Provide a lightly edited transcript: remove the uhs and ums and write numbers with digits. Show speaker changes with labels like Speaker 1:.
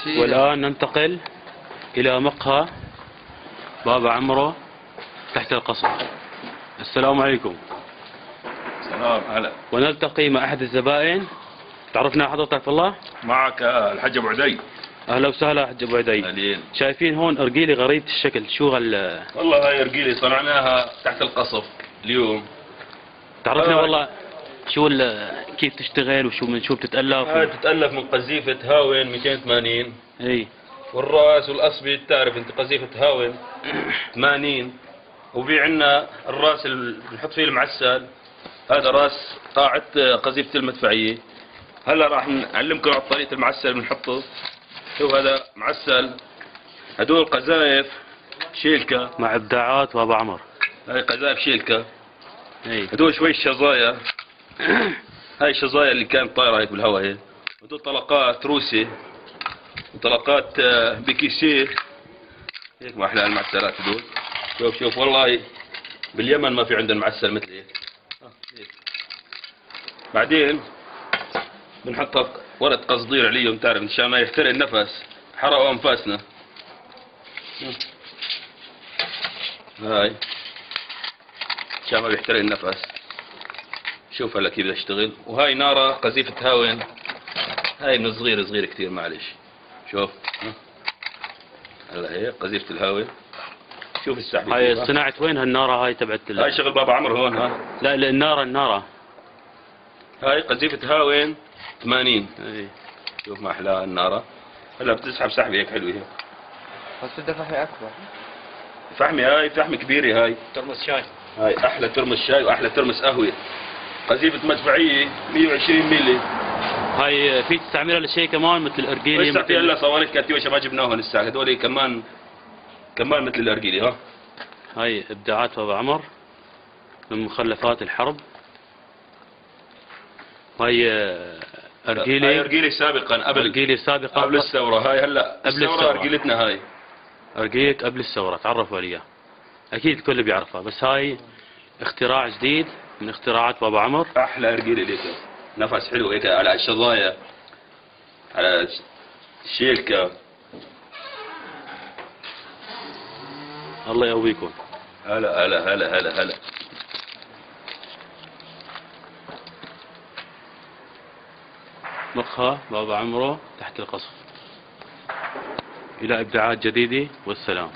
Speaker 1: والآن ننتقل إلى مقهى بابا عمرو تحت القصر. السلام عليكم.
Speaker 2: سلام. هلا.
Speaker 1: ونلتقي مع أحد الزبائن. تعرفنا حضرتك الله؟
Speaker 2: معك الحاج أبو عدي.
Speaker 1: أهلا وسهلا حج أبو عدي.
Speaker 2: أهلين.
Speaker 1: شايفين هون أرجيلة غريبة الشكل، شو
Speaker 2: والله هاي أرجيلة صنعناها تحت القصف اليوم.
Speaker 1: تعرفنا والله شو كيف تشتغل وشو من شو بتتألف؟
Speaker 2: هاي بتتألف من قذيفة هاون 280.
Speaker 1: اي.
Speaker 2: والراس والأصبي بتعرف أنت قذيفة هاون 80. وفي عندنا الراس اللي بنحط فيه المعسل، هذا راس قاعة قذيفة المدفعية. هلا راح نعلمكم على طريقة المعسل اللي بنحطه. شوف هذا معسل، هدول قذايف شيلكة
Speaker 1: مع ابداعات بابا عمر.
Speaker 2: هاي قذايف شيلكة.
Speaker 1: اي.
Speaker 2: هدول شوي شظايا. هاي الشظايا اللي كانت طايرة هيك بالهواء هيك. هدول طلقات روسي وطلقات بكيسيه. هيك ما احلى المعسلات هدول. شوف والله باليمن ما في عندنا معسل مثل هيك. بعدين بنحط ورقة قصدير عليهم تعرف مشان ما يحترق النفس، حرقوا انفاسنا. هاي مشان ما بيحترق النفس. شوف هلا كيف بدها تشتغل. وهاي نارة قذيفة هاون، هاي من صغير كثير معلش. شوف هلا هيك قذيفة الهاون. شوف السحب.
Speaker 1: هاي صناعة وين هالنارة هاي تبعت
Speaker 2: هاي شغل بابا عمرو هون. ها
Speaker 1: لا النارة
Speaker 2: هاي قذيفة هاون 80.
Speaker 1: اي.
Speaker 2: شوف ما احلاها النارة. هلا بتسحب سحبة هيك حلوة هيك.
Speaker 3: بس بدها فحمة أكبر.
Speaker 2: فحمة هاي فحمة كبيرة. هاي
Speaker 1: ترمس شاي.
Speaker 2: هاي أحلى ترمس شاي وأحلى ترمس قهوة. قذيفة مدفعية 120 ملي.
Speaker 1: هاي في تستعملها لشيء كمان مثل الأرجيلة؟
Speaker 2: لسه في هلا صواريخ كاتيوشا ما جبناهم لسه، هذول كمان مثل الأرجيلة. ها
Speaker 1: هاي ابداعات بابا عمر من مخلفات الحرب. هاي أرجيلة.
Speaker 2: هاي أرجيلة سابقا قبل الثورة. هاي هلا
Speaker 1: قبل
Speaker 2: الثورة أرجيلتنا. هاي
Speaker 1: أرجيلة قبل الثورة، تعرفوا عليها أكيد الكل بيعرفها، بس هاي اختراع جديد من اختراعات بابا عمر.
Speaker 2: أحلى أرجيلة ليك، نفس حلو هيك على الشظايا على الشيلكة.
Speaker 1: الله يقويكم.
Speaker 2: هلا هلا هلا هلا هلا.
Speaker 1: مقهى بابا عمرو تحت القصر. إلى إبداعات جديدة والسلام.